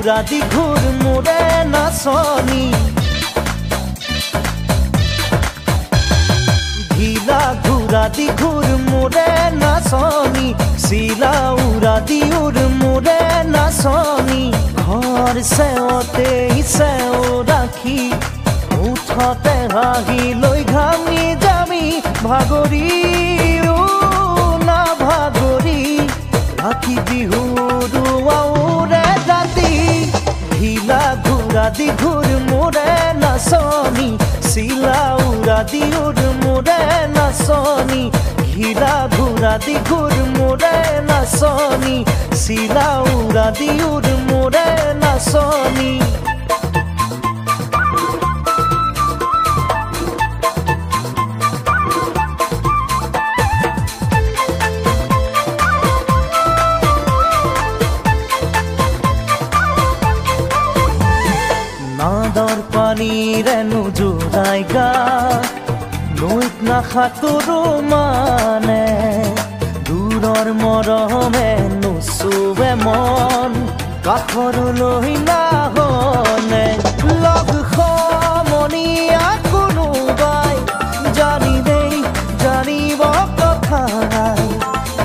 ঘূৰা দি ঘূৰ মোৰে নাচনী ঢিলা ঘূৰা দি ঘূৰ মোৰে নাচনী চিলা উৰা দি উৰ মোৰে নাচনী ঘৰ চেওঁতে চেও ৰাখি উঠতে হাঁহি লৈ ঘামি যামি ভাগৰি না ভাগৰি ৰাতি বিহুৰ আউৰে ৰাতি ঢিলা ঘূৰা দি ঘূৰ মোৰে নাচনী চিলা উৰা দি উৰ মোৰে নাচনী ঢিলা ঘূৰা দি ঘূৰ মোৰে নাচনী চিলা উৰা দি উৰ মোৰে নাচনী নাদৰ পানীৰে নোজোৰাই গা নৈত নাসাঁতোৰো মানে দূৰৰ মৰমে নোচোৱে মন কাষৰলৈ নাহনে লগ সমনীয়া কোনোবাই জানিলেই জানিব কথা নাই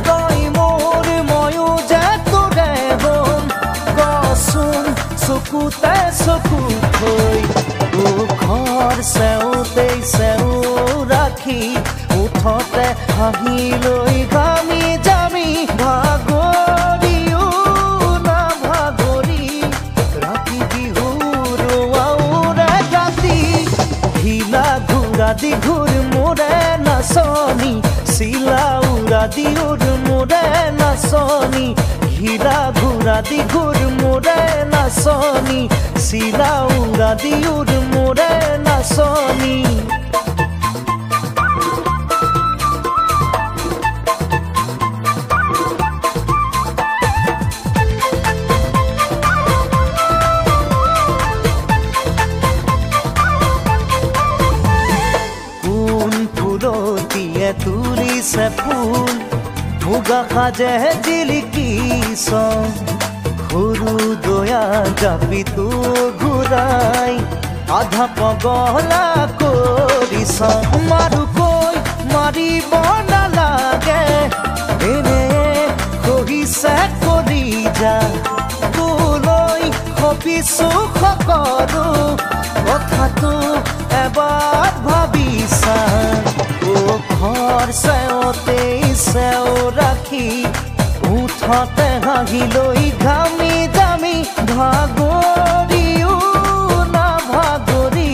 তই মোৰ ময়ো যে তোৰে বন কচোন চকুতে চকু থৈ ঘৰ চেওঁতে চেও ৰাখি উঠতে হাঁহি লৈ ঘামি যামি ভাগৰিও না ভাগৰি ৰাতি বিহুৰ আউৰে ৰাতি ঢিলা ঘূৰা দি ঘূৰ মোৰে নাচনী চিলা উৰা দি উৰ মোৰে নাচনী ঢিলা ঘূৰা দি ঘূৰ মোৰে নাচনী চিলা উৰা দি উৰ মোৰে নাচনী কোন ফুলটিয়ে তুলিছে ফুল মুগা সাজে জিলিকিছ সৰু দয়া জাপিটো ঘূৰাই আধা পগলা কৰিছ মাৰুকৈ মাৰিব নালাগে এনে কহিছে কৰি যা তোলৈ খপিছো সকলো কথাটো এবাৰ ভাবিছা ঘৰ চেওঁতে চেও ৰাখি উঠতে হাঁহি লৈ ঘামি যামি ভাগৰিও না ভাগৰি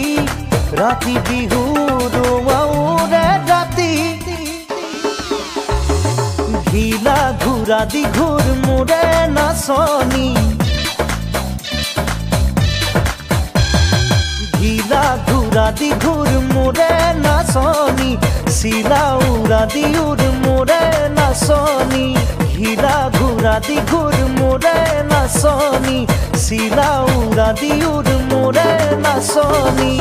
ৰাতি বিহুৰ আউৰে ৰাতি ঢিলা ঘূৰা দি ঘূৰ মোৰে নাচনী ঢিলা ঘূৰা দি ঘূৰ মোৰে নাচনী চিলা উৰা দি উৰ মোৰে নাচনী ঢিলা ঘূৰা দি ঘূৰ মোৰে নাচনী চিলা উৰা দি উৰ মোৰে নাচনী